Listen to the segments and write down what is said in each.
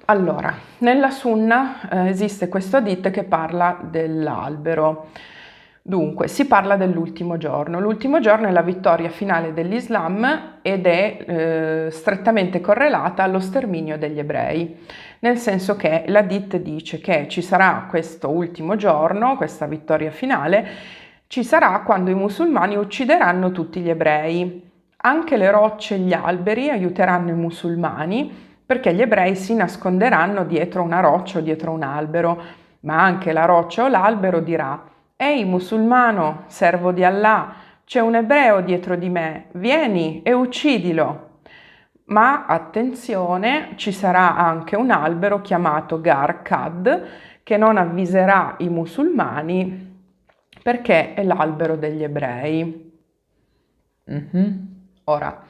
Allora, nella Sunna esiste questo hadith che parla dell'albero. Dunque, si parla dell'ultimo giorno. L'ultimo giorno è la vittoria finale dell'Islam ed è strettamente correlata allo sterminio degli ebrei, nel senso che l'hadith dice che ci sarà questo ultimo giorno, questa vittoria finale, ci sarà quando i musulmani uccideranno tutti gli ebrei. Anche le rocce e gli alberi aiuteranno i musulmani, perché gli ebrei si nasconderanno dietro una roccia o dietro un albero, ma anche la roccia o l'albero dirà: «Ehi musulmano, servo di Allah, c'è un ebreo dietro di me, vieni e uccidilo». Ma attenzione, ci sarà anche un albero chiamato Garkad che non avviserà i musulmani perché è l'albero degli ebrei. Ora,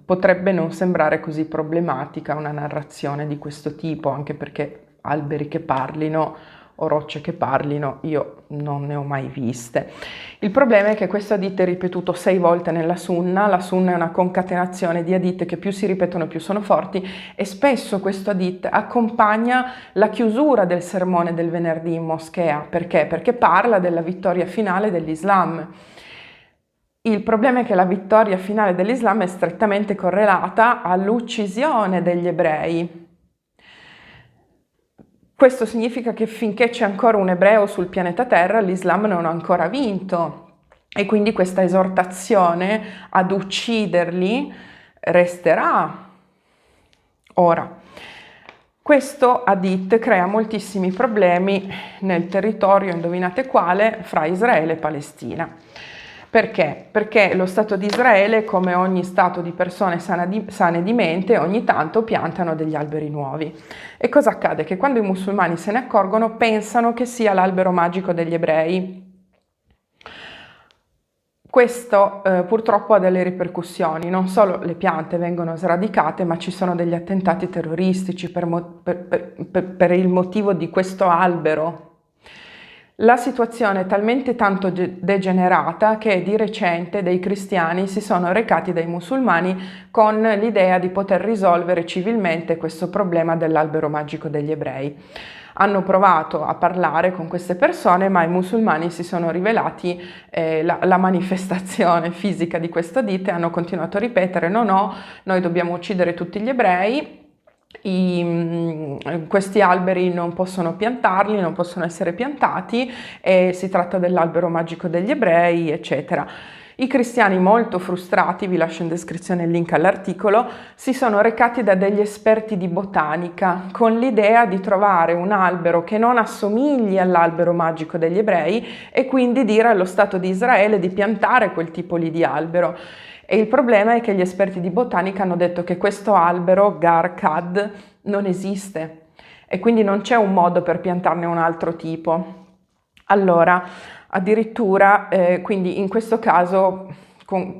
potrebbe non sembrare così problematica una narrazione di questo tipo, anche perché alberi che parlino o rocce che parlino io non ne ho mai viste. Il problema è che questo hadith è ripetuto 6 volte nella Sunna. La Sunna è una concatenazione di hadith che più si ripetono più sono forti, e spesso questo hadith accompagna la chiusura del sermone del venerdì in moschea. Perché? Perché parla della vittoria finale dell'Islam. Il problema è che la vittoria finale dell'Islam è strettamente correlata all'uccisione degli ebrei. Questo significa che finché c'è ancora un ebreo sul pianeta Terra, l'Islam non ha ancora vinto, e quindi questa esortazione ad ucciderli resterà. Ora, questo hadith crea moltissimi problemi nel territorio, indovinate quale, fra Israele e Palestina. Perché? Perché lo Stato di Israele, come ogni Stato di persone sane di mente, ogni tanto piantano degli alberi nuovi. E cosa accade? Che quando i musulmani se ne accorgono, pensano che sia l'albero magico degli ebrei. Questo purtroppo ha delle ripercussioni. Non solo le piante vengono sradicate, ma ci sono degli attentati terroristici per il motivo di questo albero. La situazione è talmente tanto degenerata che di recente dei cristiani si sono recati dai musulmani con l'idea di poter risolvere civilmente questo problema dell'albero magico degli ebrei. Hanno provato a parlare con queste persone, ma i musulmani si sono rivelati la manifestazione fisica di questo hadith e hanno continuato a ripetere: no, noi dobbiamo uccidere tutti gli ebrei. Questi alberi non possono piantarli, non possono essere piantati, e si tratta dell'albero magico degli ebrei, eccetera. I cristiani, molto frustrati, vi lascio in descrizione il link all'articolo, si sono recati da degli esperti di botanica con l'idea di trovare un albero che non assomigli all'albero magico degli ebrei e quindi dire allo Stato di Israele di piantare quel tipo lì di albero. E il problema è che gli esperti di botanica hanno detto che questo albero, Garkad, non esiste e quindi non c'è un modo per piantarne un altro tipo. Allora, addirittura, quindi in questo caso,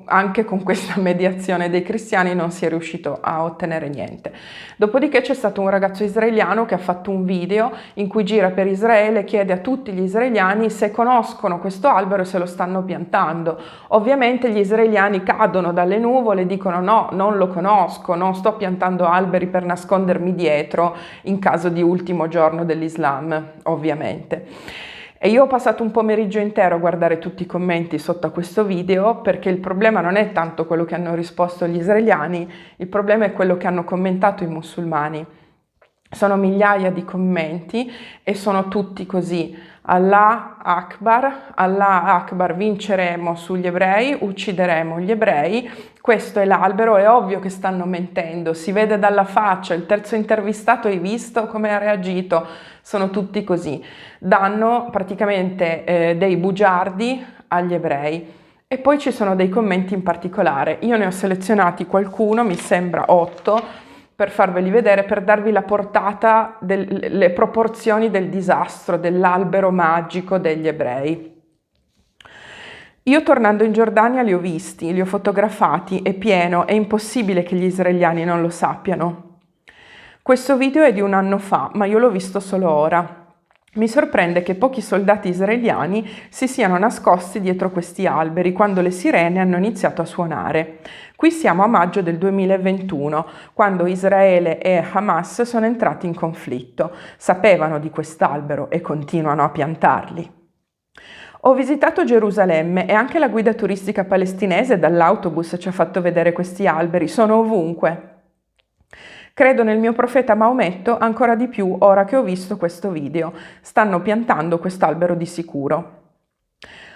anche con questa mediazione dei cristiani non si è riuscito a ottenere niente. Dopodiché c'è stato un ragazzo israeliano che ha fatto un video in cui gira per Israele e chiede a tutti gli israeliani se conoscono questo albero e se lo stanno piantando. Ovviamente gli israeliani cadono dalle nuvole e dicono: no, non lo conosco, non sto piantando alberi per nascondermi dietro in caso di ultimo giorno dell'Islam, ovviamente. E io ho passato un pomeriggio intero a guardare tutti i commenti sotto a questo video, perché il problema non è tanto quello che hanno risposto gli israeliani, il problema è quello che hanno commentato i musulmani. Sono migliaia di commenti e sono tutti così: Allah Akbar, vinceremo sugli ebrei, uccideremo gli ebrei, questo è l'albero, è ovvio che stanno mentendo, si vede dalla faccia, il terzo intervistato hai visto come ha reagito, sono tutti così, danno praticamente dei bugiardi agli ebrei. E poi ci sono dei commenti in particolare, io ne ho selezionati qualcuno, mi sembra 8, per farveli vedere, per darvi la portata, le proporzioni del disastro dell'albero magico degli ebrei. Io tornando in Giordania li ho visti, li ho fotografati, è pieno, è impossibile che gli israeliani non lo sappiano. Questo video è di un anno fa, ma io l'ho visto solo ora. Mi sorprende che pochi soldati israeliani si siano nascosti dietro questi alberi quando le sirene hanno iniziato a suonare. Qui siamo a maggio del 2021, quando Israele e Hamas sono entrati in conflitto. Sapevano di quest'albero e continuano a piantarli. Ho visitato Gerusalemme e anche la guida turistica palestinese dall'autobus ci ha fatto vedere questi alberi, sono ovunque. Credo nel mio profeta Maometto ancora di più ora che ho visto questo video. Stanno piantando quest'albero di sicuro.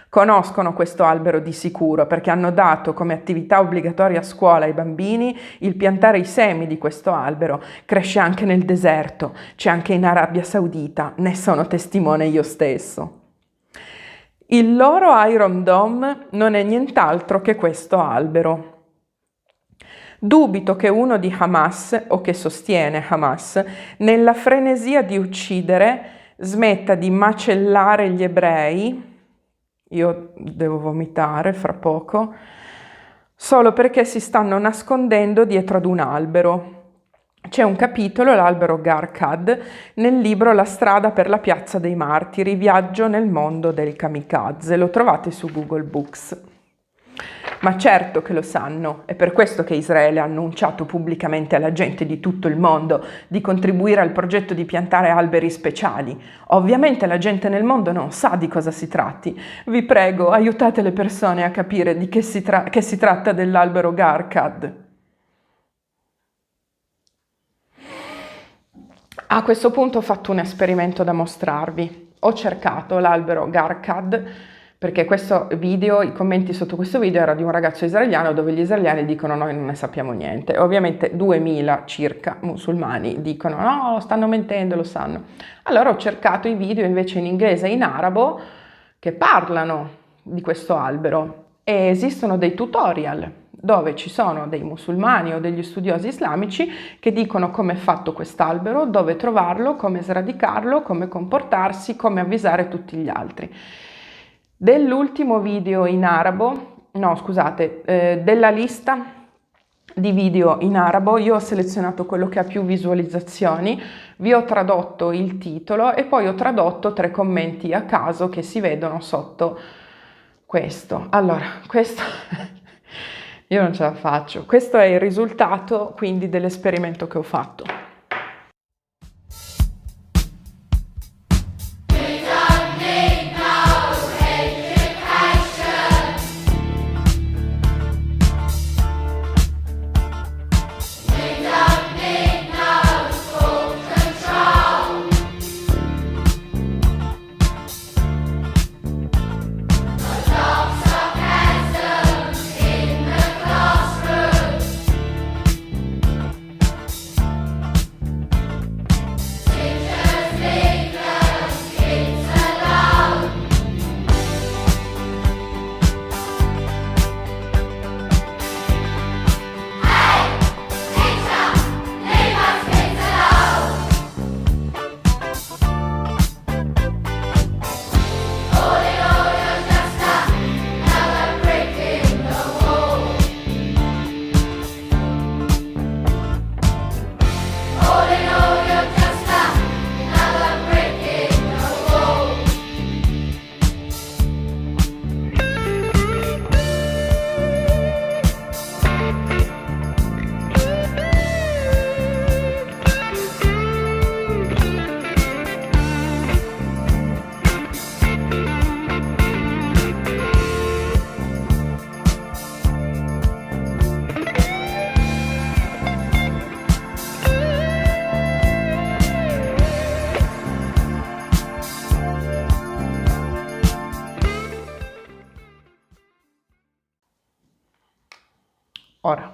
Conoscono questo albero di sicuro perché hanno dato come attività obbligatoria a scuola ai bambini il piantare i semi di questo albero. Cresce anche nel deserto, c'è anche in Arabia Saudita, ne sono testimone io stesso. Il loro Iron Dome non è nient'altro che questo albero. Dubito che uno di Hamas, o che sostiene Hamas, nella frenesia di uccidere, smetta di macellare gli ebrei, io devo vomitare fra poco, solo perché si stanno nascondendo dietro ad un albero. C'è un capitolo, l'albero Garkad, nel libro La strada per la piazza dei martiri, viaggio nel mondo del kamikaze, lo trovate su Google Books. Ma certo che lo sanno, è per questo che Israele ha annunciato pubblicamente alla gente di tutto il mondo di contribuire al progetto di piantare alberi speciali. Ovviamente la gente nel mondo non sa di cosa si tratti. Vi prego, aiutate le persone a capire di che si tratta dell'albero Garkad. A questo punto ho fatto un esperimento da mostrarvi. Ho cercato l'albero Garkad perché questo video, i commenti sotto questo video era di un ragazzo israeliano dove gli israeliani dicono noi non ne sappiamo niente. Ovviamente 2000 circa musulmani dicono no, stanno mentendo, lo sanno. Allora ho cercato i video invece in inglese e in arabo che parlano di questo albero e esistono dei tutorial dove ci sono dei musulmani o degli studiosi islamici che dicono come è fatto quest'albero, dove trovarlo, come sradicarlo, come comportarsi, come avvisare tutti gli altri. Dell'ultimo video in arabo, no scusate, della lista di video in arabo io ho selezionato quello che ha più visualizzazioni, vi ho tradotto il titolo e poi ho tradotto 3 commenti a caso che si vedono sotto questo. Allora, questo io non ce la faccio, questo è il risultato quindi dell'esperimento che ho fatto. Ora,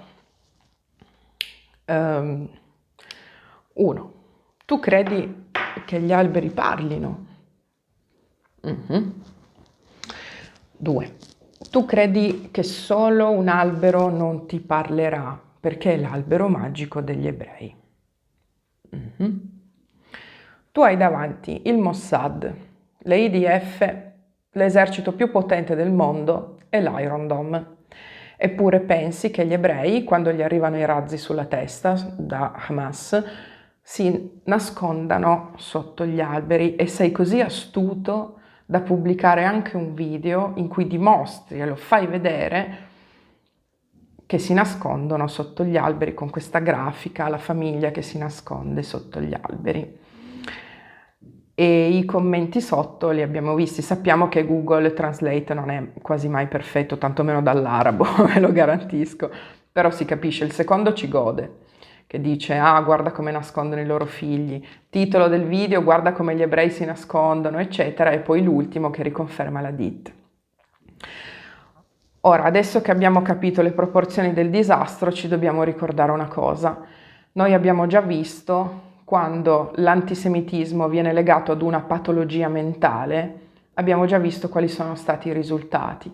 1. Tu credi che gli alberi parlino? 2. Tu credi che solo un albero non ti parlerà perché è l'albero magico degli ebrei? Tu hai davanti il Mossad, l'IDF, l'esercito più potente del mondo e l'Iron Dome. Eppure pensi che gli ebrei, quando gli arrivano i razzi sulla testa da Hamas, si nascondano sotto gli alberi e sei così astuto da pubblicare anche un video in cui dimostri e lo fai vedere che si nascondono sotto gli alberi con questa grafica, la famiglia che si nasconde sotto gli alberi. E i commenti sotto li abbiamo visti, sappiamo che Google Translate non è quasi mai perfetto, tantomeno dall'arabo, ve lo garantisco, però si capisce. Il secondo ci gode, che dice: ah, guarda come nascondono i loro figli, titolo del video, guarda come gli ebrei si nascondono, eccetera, e poi l'ultimo che riconferma la ditta. Ora, adesso che abbiamo capito le proporzioni del disastro, ci dobbiamo ricordare una cosa. Noi abbiamo già visto quando l'antisemitismo viene legato ad una patologia mentale, abbiamo già visto quali sono stati i risultati.